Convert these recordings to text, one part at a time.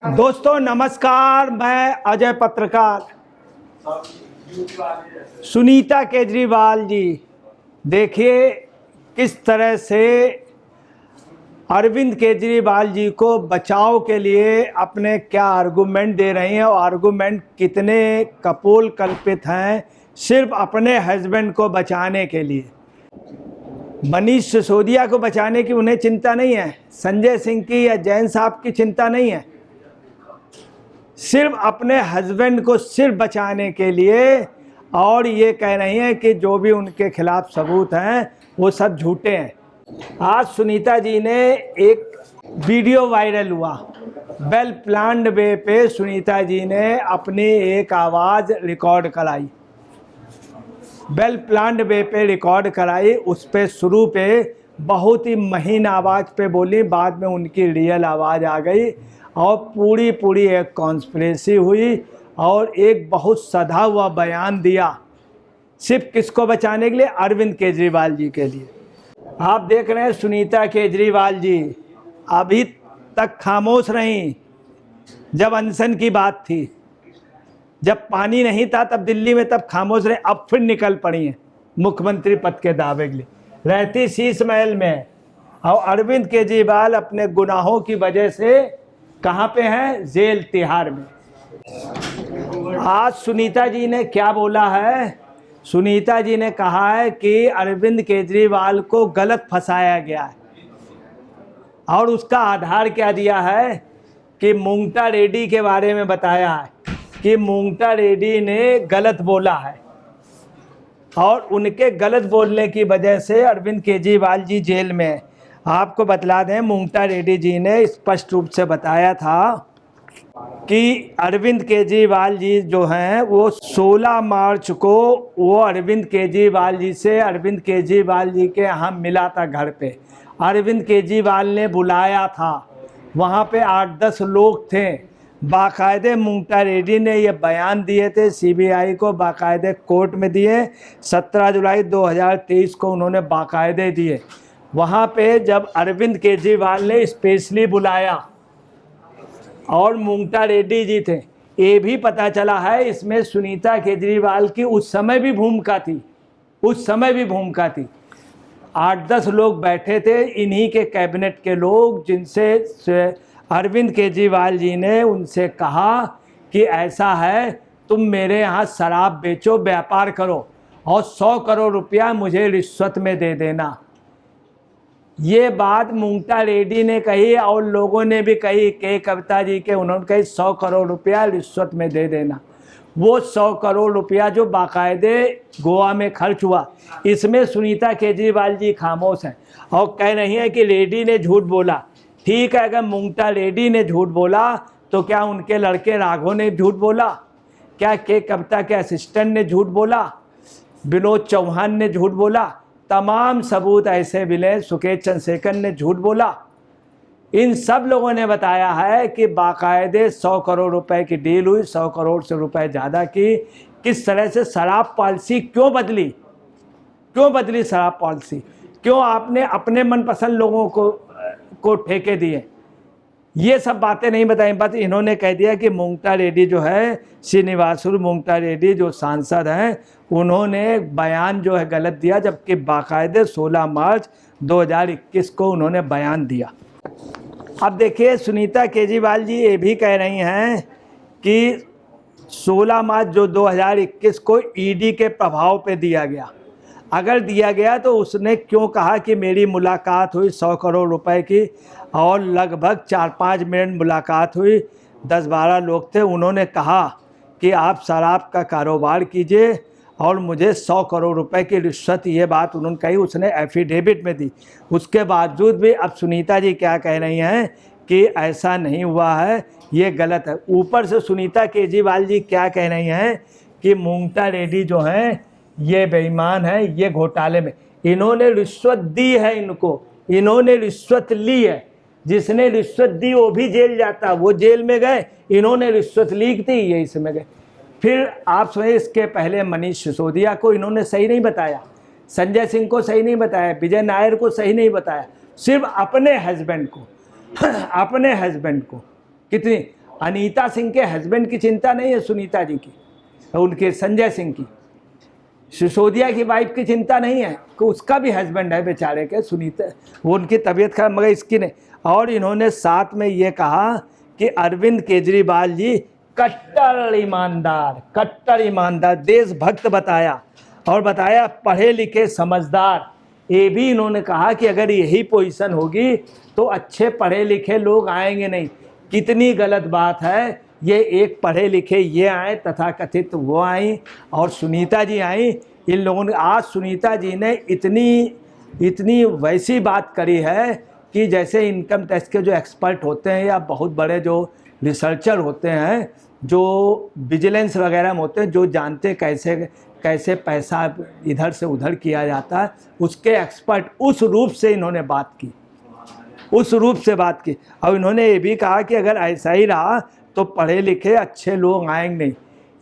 दोस्तों नमस्कार, मैं अजय पत्रकार। सुनीता केजरीवाल जी, देखिए किस तरह से अरविंद केजरीवाल जी को बचाव के लिए अपने क्या आर्गूमेंट दे रही हैं और आर्गूमेंट कितने कपोल कल्पित हैं सिर्फ अपने हस्बैंड को बचाने के लिए। मनीष सिसोदिया को बचाने की उन्हें चिंता नहीं है, संजय सिंह की या जैन साहब की चिंता नहीं है, सिर्फ अपने हस्बैंड को सिर्फ बचाने के लिए। और ये कह रही हैं कि जो भी उनके खिलाफ सबूत हैं वो सब झूठे हैं। आज सुनीता जी ने एक वीडियो वायरल हुआ, वेल प्लान्ड वे पे सुनीता जी ने अपनी एक आवाज़ रिकॉर्ड कराई, वेल प्लान्ड वे पे रिकॉर्ड कराई। उस पे शुरू पे बहुत ही महीन आवाज़ पे बोली, बाद में उनकी रियल आवाज़ आ गई और पूरी एक कॉन्स्पिरेसी हुई और एक बहुत सधा हुआ बयान दिया सिर्फ किसको बचाने के लिए, अरविंद केजरीवाल जी के लिए। आप देख रहे हैं सुनीता केजरीवाल जी अभी तक खामोश रहीं जब अनशन की बात थी, जब पानी नहीं था तब दिल्ली में, तब खामोश रहे, अब फिर निकल पड़ी हैं मुख्यमंत्री पद के दावे के लिए, रहती शीश महल में। और अरविंद केजरीवाल अपने गुनाहों की वजह से कहाँ पे हैं, जेल तिहाड़ में। आज सुनीता जी ने क्या बोला है, सुनीता जी ने कहा है कि अरविंद केजरीवाल को गलत फंसाया गया है और उसका आधार क्या दिया है कि मुंगटा रेड्डी के बारे में बताया है कि मुंगटा रेड्डी ने गलत बोला है और उनके गलत बोलने की वजह से अरविंद केजरीवाल जी जेल में है। आपको बतला दें, मुंगटा रेड्डी जी ने स्पष्ट रूप से बताया था कि अरविंद केजरीवाल जी जो हैं वो 16 मार्च को वो अरविंद केजरीवाल जी से अरविंद केजरीवाल जी के यहाँ मिला था घर पे। अरविंद केजरीवाल ने बुलाया था, वहाँ पे 8-10 लोग थे। बाकायदे मुंगटा रेड्डी ने ये बयान दिए थे सीबीआई को, बाकायदे कोर्ट में दिए। 17 जुलाई 2023 को उन्होंने बाकायदे दिए। वहाँ पे जब अरविंद केजरीवाल ने स्पेशली बुलाया और मुंगटा रेड्डी जी थे, ये भी पता चला है इसमें सुनीता केजरीवाल की उस समय भी भूमिका थी, उस समय भी भूमिका थी। 8-10 लोग बैठे थे, इन्हीं के कैबिनेट के लोग, जिनसे अरविंद केजरीवाल जी ने उनसे कहा कि ऐसा है, तुम मेरे यहाँ शराब बेचो, व्यापार करो और 100 करोड़ रुपया मुझे रिश्वत में दे देना। ये बात मुंगटा रेड्डी ने कही और लोगों ने भी कही, के कविता जी के, उन्होंने कही 100 करोड़ रुपया रिश्वत में दे देना। वो 100 करोड़ रुपया जो बाकायदे गोवा में खर्च हुआ, इसमें सुनीता केजरीवाल जी खामोश हैं और कह रही हैं कि रेड्डी ने झूठ बोला। ठीक है, अगर मुंगटा रेड्डी ने झूठ बोला तो क्या उनके लड़के राघव ने झूठ बोला, क्या के कविता के असिस्टेंट ने झूठ बोला, विनोद चौहान ने झूठ बोला, तमाम सबूत ऐसे मिले, सुकेश चंद्रशेखर ने झूठ बोला। इन सब लोगों ने बताया है कि बाकायदे 100 करोड़ रुपए की डील हुई, 100 करोड़ से रुपए ज़्यादा की। किस तरह से शराब पॉलिसी क्यों बदली, क्यों बदली शराब पॉलिसी, क्यों आपने अपने मनपसंद लोगों को ठेके दिए, ये सब बातें नहीं बताई। बस इन्होंने कह दिया कि मुंगटा रेड्डी जो है, श्रीनिवासुलु मुंगटा रेड्डी जो सांसद हैं, उन्होंने बयान जो है गलत दिया, जबकि बाकायदे 16 मार्च 2021 को उन्होंने बयान दिया। अब देखिए सुनीता केजरीवाल जी ये भी कह रही हैं कि 16 मार्च जो 2021 को ईडी के प्रभाव पे दिया गया, अगर दिया गया तो उसने क्यों कहा कि मेरी मुलाकात हुई 100 करोड़ रुपए की और लगभग 4-5 मिनट मुलाकात हुई, 10-12 लोग थे, उन्होंने कहा कि आप शराब का कारोबार कीजिए और मुझे 100 करोड़ रुपए की रिश्वत, ये बात उन्होंने कही, उसने एफिडेविट में दी। उसके बावजूद भी अब सुनीता जी क्या कह रही हैं कि ऐसा नहीं हुआ है, ये गलत है। ऊपर से सुनीता केजरीवाल जी क्या कह रही हैं कि मुंगटा रेड्डी जो हैं ये बेईमान है, ये घोटाले में, इन्होंने रिश्वत दी है, इन्होंने रिश्वत ली है। जिसने रिश्वत दी वो भी जेल जाता, वो जेल में गए, इन्होंने रिश्वत ली थी, ये इसमें गए। फिर आप सुनिए, इसके पहले मनीष सिसोदिया को इन्होंने सही नहीं बताया, संजय सिंह को सही नहीं बताया, विजय नायर को सही नहीं बताया, सिर्फ अपने हस्बैंड को अपने हस्बैंड को कितनी अनीता सिंह के हस्बैंड की चिंता नहीं है सुनीता जी की, उनके संजय सिंह की। सिसोदिया की वाइफ की चिंता नहीं है कि उसका भी हस्बैंड है बेचारे के, सुनीता, वो उनकी तबीयत खराब, मगर इसकी नहीं। और इन्होंने साथ में ये कहा कि अरविंद केजरीवाल जी कट्टर ईमानदार देशभक्त बताया, और बताया पढ़े लिखे समझदार। ये भी इन्होंने कहा कि अगर यही पोजीशन होगी तो अच्छे पढ़े लिखे लोग आएंगे नहीं। कितनी गलत बात है, ये एक पढ़े लिखे ये आए, तथाकथित वो आई, और सुनीता जी आई। इन लोगों ने, आज सुनीता जी ने इतनी वैसी बात करी है कि जैसे इनकम टैक्स के जो एक्सपर्ट होते हैं या बहुत बड़े जो रिसर्चर होते हैं, जो विजिलेंस वगैरह में होते हैं, जो जानते कैसे पैसा इधर से उधर किया जाता है, उसके एक्सपर्ट उस रूप से इन्होंने बात की, और इन्होंने ये भी कहा कि अगर ऐसा ही रहा तो पढ़े लिखे अच्छे लोग आएंगे नहीं।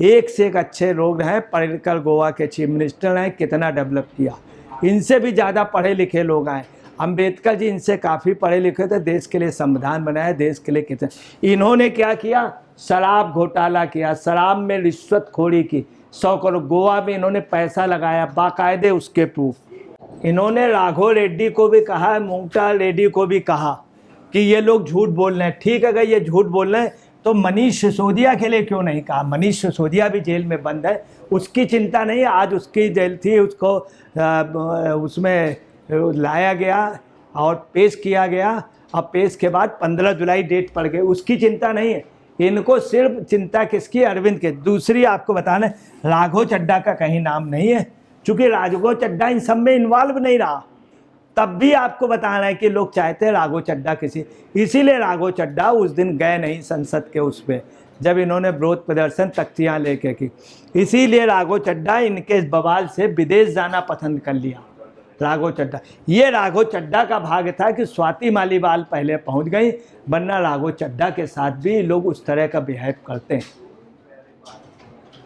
एक से एक अच्छे लोग हैं, पर्रिकर गोवा के चीफ मिनिस्टर हैं, कितना डेवलप किया, इनसे भी ज़्यादा पढ़े लिखे लोग आए। अम्बेडकर जी इनसे काफ़ी पढ़े लिखे थे, देश के लिए संविधान बनाया, देश के लिए कितना। इन्होंने क्या किया, शराब घोटाला किया, शराब में रिश्वतखोरी की, 100 करोड़ गोवा में इन्होंने पैसा लगाया, बाकायदे उसके प्रूफ। इन्होंने राघव रेड्डी को भी कहा, मोंगटा रेड्डी को भी कहा कि ये लोग झूठ बोल रहे हैं। ठीक है, अगर ये झूठ बोल रहे हैं तो मनीष सिसोदिया के लिए क्यों नहीं कहा? मनीष सिसोदिया भी जेल में बंद है, उसकी चिंता नहीं है। आज उसकी जेल थी, उसको उसमें लाया गया और पेश किया गया। अब पेश के बाद 15 जुलाई डेट पड़ गई, उसकी चिंता नहीं है। इनको सिर्फ चिंता किसकी? अरविंद के। दूसरी आपको बताना, राघव चड्ढा का कहीं नाम नहीं है, चूँकि राघव चड्ढा इन सब में इन्वॉल्व नहीं रहा। तब भी आपको बताना है कि लोग चाहते हैं राघव चड्ढा इसीलिए राघव चड्ढा उस दिन गए नहीं संसद के उस पर, जब इन्होंने विरोध प्रदर्शन तख्तियाँ लेके की। इसीलिए राघव चड्ढा इनके बवाल से विदेश जाना पसंद कर लिया। राघव चड्ढा का भाग्य था कि स्वाति मालीवाल पहले पहुंच गई, वरना राघव चड्ढा के साथ भी लोग उस तरह का बिहेव करते हैं,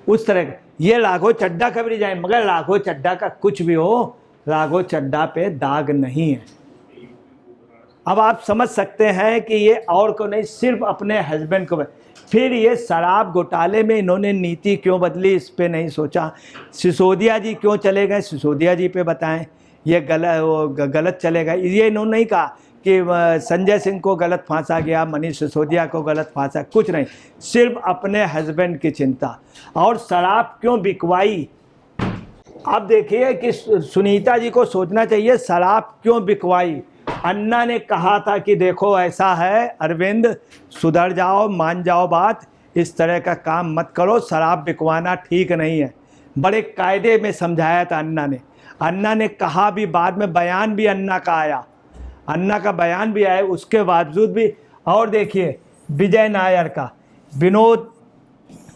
उस तरह का। ये राघव चड्ढा कभी नहीं जाए, मगर राघव चड्ढा का कुछ भी हो, राघव चड्ढा पे दाग नहीं है। अब आप समझ सकते हैं कि ये और को नहीं, सिर्फ अपने हस्बैंड को। फिर ये शराब घोटाले में इन्होंने नीति क्यों बदली, इस पे नहीं सोचा। सिसोदिया जी क्यों चले गए, सिसोदिया जी पे बताएं। ये गलत चले गए, ये इन्होंने नहीं कहा कि संजय सिंह को गलत फांसा गया, मनीष सिसोदिया को गलत फांसा, कुछ नहीं, सिर्फ अपने हस्बैंड की चिंता। और शराब क्यों बिकवाई, अब देखिए कि सुनीता जी को सोचना चाहिए, शराब क्यों बिकवाई। अन्ना ने कहा था कि देखो ऐसा है अरविंद, सुधर जाओ, मान जाओ बात, इस तरह का काम मत करो, शराब बिकवाना ठीक नहीं है। बड़े कायदे में समझाया था अन्ना ने कहा भी, बाद में बयान भी अन्ना का आया, अन्ना का बयान भी आया, उसके बावजूद भी। और देखिए विजय नायर का, विनोद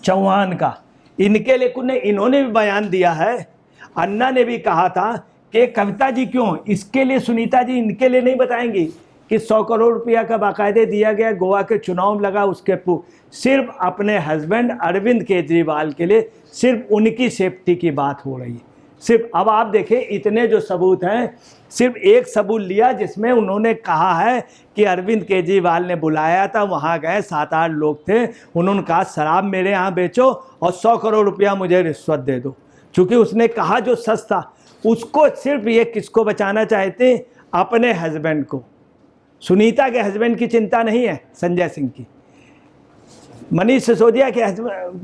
चौहान का, इनके लिए इन्होंने भी बयान दिया है। अन्ना ने भी कहा था कि कविता जी क्यों, इसके लिए सुनीता जी इनके लिए नहीं बताएंगी कि 100 करोड़ रुपया का बाकायदे दिया गया, गोवा के चुनाव में लगा, उसके सिर्फ अपने हस्बैंड अरविंद केजरीवाल के लिए, सिर्फ उनकी सेफ्टी की बात हो रही है, सिर्फ। अब आप देखें इतने जो सबूत हैं, सिर्फ एक सबूत लिया जिसमें उन्होंने कहा है कि अरविंद केजरीवाल ने बुलाया था, वहाँ गए, 7-8 लोग थे, उन्होंने कहा शराब मेरे यहाँ बेचो और 100 करोड़ रुपया मुझे रिश्वत दे दो। चूँकि उसने कहा जो सच था उसको, सिर्फ ये किसको बचाना चाहते हैं? अपने हस्बैंड को। सुनीता के हस्बैंड की चिंता नहीं है, संजय सिंह की, मनीष सिसोदिया के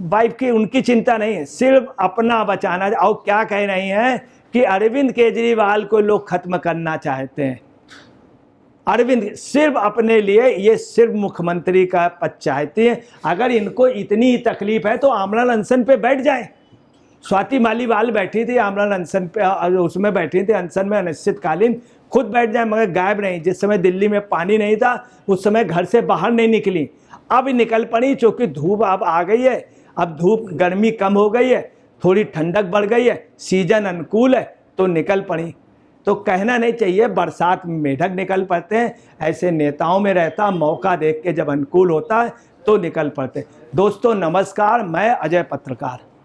वाइफ की, उनकी चिंता नहीं है, सिर्फ अपना बचाना। और क्या कह रही हैं कि अरविंद केजरीवाल को लोग खत्म करना चाहते हैं। अरविंद सिर्फ अपने लिए, ये सिर्फ मुख्यमंत्री का पद चाहते हैं। अगर इनको इतनी तकलीफ है तो आमरण अनशन पे बैठ जाएं। स्वाति मालीवाल बैठी थी आमरण अनशन पे, उसमें बैठी थी अनशन में अनिश्चितकालीन, खुद बैठ जाए, मगर गायब नहीं। जिस समय दिल्ली में पानी नहीं था उस समय घर से बाहर नहीं निकली, अब निकल पड़ी, चूँकि धूप अब आ गई है, अब धूप गर्मी कम हो गई है, थोड़ी ठंडक बढ़ गई है, सीजन अनुकूल है, तो निकल पड़ी। तो कहना नहीं चाहिए बरसात में मेढक निकल पड़ते हैं, ऐसे नेताओं में रहता, मौका देख के जब अनुकूल होता है तो निकल पड़ते। दोस्तों नमस्कार, मैं अजय पत्रकार।